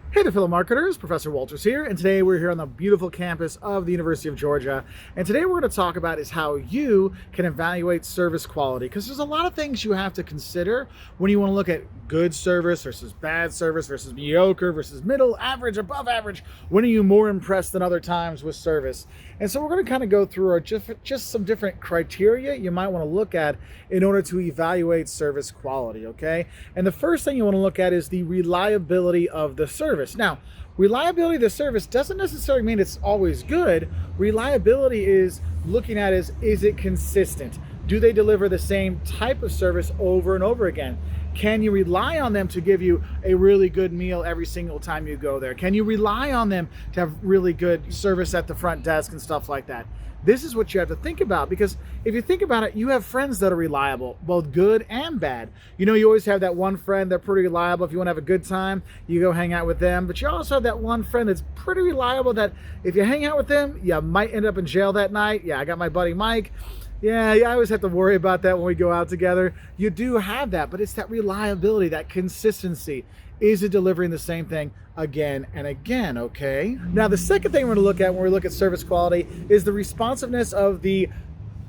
Hey there, fellow marketers. Professor Wolters here, and today we're here on the beautiful campus of the University of Georgia. And today we're going to talk about is how you can evaluate service quality, because there's a lot of things you have to consider when you want to look at good service versus bad service versus mediocre versus middle, average, above average. When are you more impressed than other times with service? And so we're going to kind of go through just some different criteria you might want to look at in order to evaluate service quality, okay? And the first thing you want to look at is the reliability of the service. Now, reliability of the service doesn't necessarily mean it's always good. Reliability is looking at is it consistent? Do they deliver the same type of service over and over again? Can you rely on them to give you a really good meal every single time you go there? Can you rely on them to have really good service at the front desk and stuff like that? This is what you have to think about, because if you think about it, you have friends that are reliable, both good and bad. You know, you always have that one friend that's pretty reliable. If you want to have a good time, you go hang out with them. But you also have that one friend that's pretty reliable that if you hang out with them, you might end up in jail that night. Yeah, I got my buddy Mike. Yeah, I always have to worry about that when we go out together. You do have that, but it's that reliability, that consistency. Is it delivering the same thing again and again, okay? Now, the second thing we're gonna look at when we look at service quality is the responsiveness of the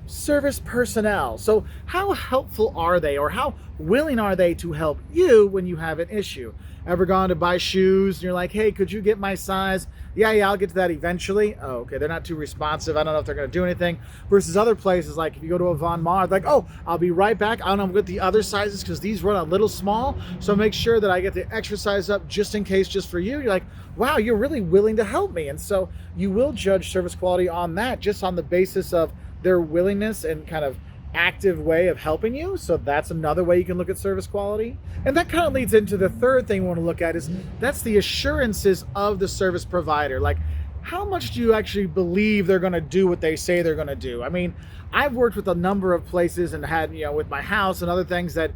service personnel. So how helpful are they, or how willing are they to help you when you have an issue? Ever gone to buy shoes and you're like, hey, could you get my size? Yeah, I'll get to that eventually. Oh, okay, they're not too responsive. I don't know if they're gonna do anything. Versus other places, like if you go to a Von Maur, like, oh, I'll be right back. I don't know, I'm gonna get the other sizes because these run a little small. So make sure that I get the extra size up just in case, just for you. You're like, wow, you're really willing to help me. And so you will judge service quality on that, just on the basis of their willingness and kind of active way of helping you. So that's another way you can look at service quality. And that kind of leads into the third thing we want to look at is that's the assurances of the service provider. Like, how much do you actually believe they're going to do what they say they're going to do? I mean, I've worked with a number of places and had, with my house and other things that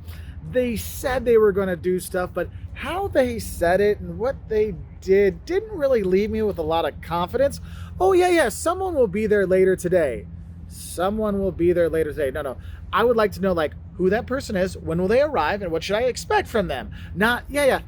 they said they were going to do stuff, but how they said it and what they didn't really leave me with a lot of confidence. Oh yeah, someone will be there later today. Someone will be there later today. No. I would like to know, like, who that person is, when will they arrive, and what should I expect from them? Not,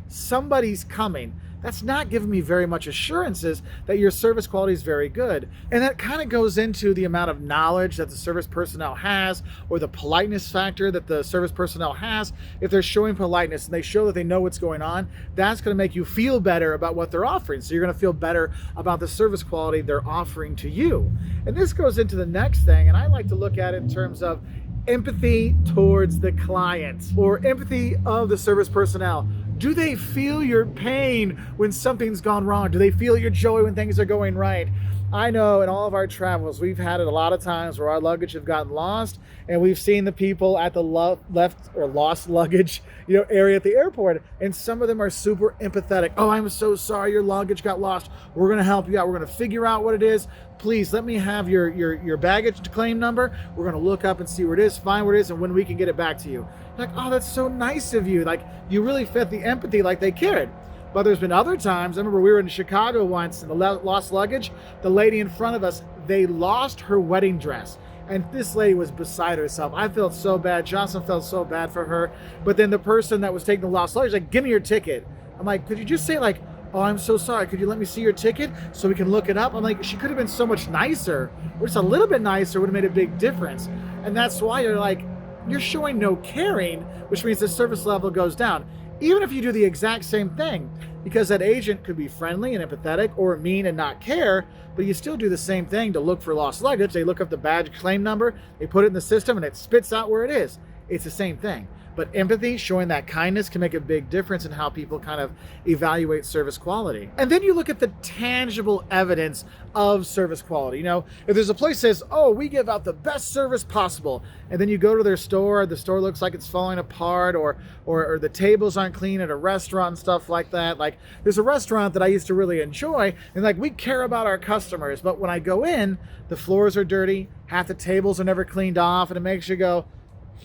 somebody's coming. That's not giving me very much assurances that your service quality is very good. And that kind of goes into the amount of knowledge that the service personnel has, or the politeness factor that the service personnel has. If they're showing politeness and they show that they know what's going on, that's going to make you feel better about what they're offering. So you're going to feel better about the service quality they're offering to you. And this goes into the next thing, and I like to look at it in terms of empathy towards the client, or empathy of the service personnel. Do they feel your pain when something's gone wrong? Do they feel your joy when things are going right? I know in all of our travels, we've had it a lot of times where our luggage have gotten lost, and we've seen the people at the left or lost luggage, area at the airport, and some of them are super empathetic. Oh, I'm so sorry your luggage got lost. We're gonna help you out. We're gonna figure out what it is. Please let me have your baggage claim number. We're gonna look up and see where it is, find where it is, and when we can get it back to you. Like, oh, that's so nice of you. Like, you really felt the empathy, like they cared. But there's been other times, I remember we were in Chicago once and the lost luggage, the lady in front of us, they lost her wedding dress. And this lady was beside herself. I felt so bad. Johnson felt so bad for her. But then the person that was taking the lost luggage, like, give me your ticket. I'm like, could you just say, like, oh, I'm so sorry. Could you let me see your ticket so we can look it up? I'm like, she could have been so much nicer, or just a little bit nicer would have made a big difference. And that's why you're like, you're showing no caring, which means the service level goes down. Even if you do the exact same thing, because that agent could be friendly and empathetic, or mean and not care, but you still do the same thing to look for lost luggage. They look up the badge claim number, they put it in the system, and it spits out where it is. It's the same thing. But empathy, showing that kindness, can make a big difference in how people kind of evaluate service quality. And then you look at the tangible evidence of service quality. If there's a place that says, oh, we give out the best service possible, and then you go to their store, the store looks like it's falling apart, or the tables aren't clean at a restaurant and stuff like that. Like, there's a restaurant that I used to really enjoy, and like, we care about our customers, but when I go in, the floors are dirty, half the tables are never cleaned off, and it makes you go,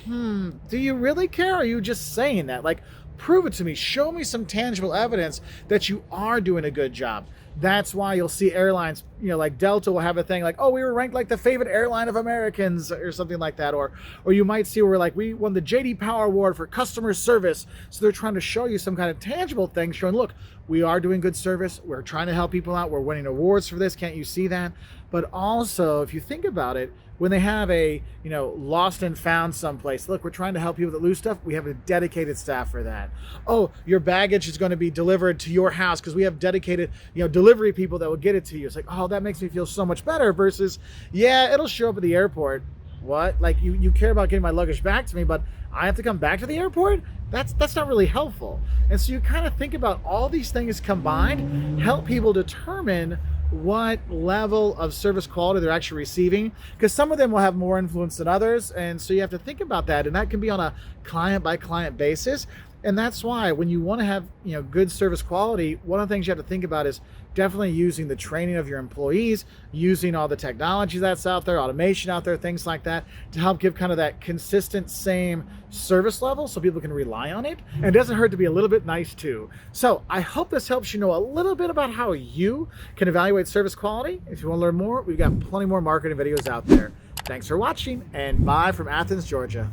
do you really care? Or are you just saying that? Like, prove it to me. Show me some tangible evidence that you are doing a good job. That's why you'll see airlines, like Delta will have a thing like, oh, we were ranked like the favorite airline of Americans or something like that. Or you might see where like we won the JD Power Award for customer service. So they're trying to show you some kind of tangible thing showing, look, we are doing good service. We're trying to help people out. We're winning awards for this. Can't you see that? But also, if you think about it, when they have a, lost and found someplace, look, we're trying to help people that lose stuff. We have a dedicated staff for that. Oh, your baggage is going to be delivered to your house because we have dedicated, delivery people that will get it to you. It's like, oh, that makes me feel so much better versus, yeah, it'll show up at the airport. What? Like you care about getting my luggage back to me, but I have to come back to the airport? That's not really helpful. And so you kind of think about all these things combined, help people determine what level of service quality they're actually receiving, because some of them will have more influence than others, and so you have to think about that, and that can be on a client by client basis. And that's why when you want to have good service quality, one of the things you have to think about is definitely using the training of your employees, using all the technology that's out there, automation out there, things like that, to help give kind of that consistent same service level so people can rely on it. And it doesn't hurt to be a little bit nice too. So I hope this helps you know a little bit about how you can evaluate service quality. If you want to learn more, we've got plenty more marketing videos out there. Thanks for watching, and bye from Athens, Georgia.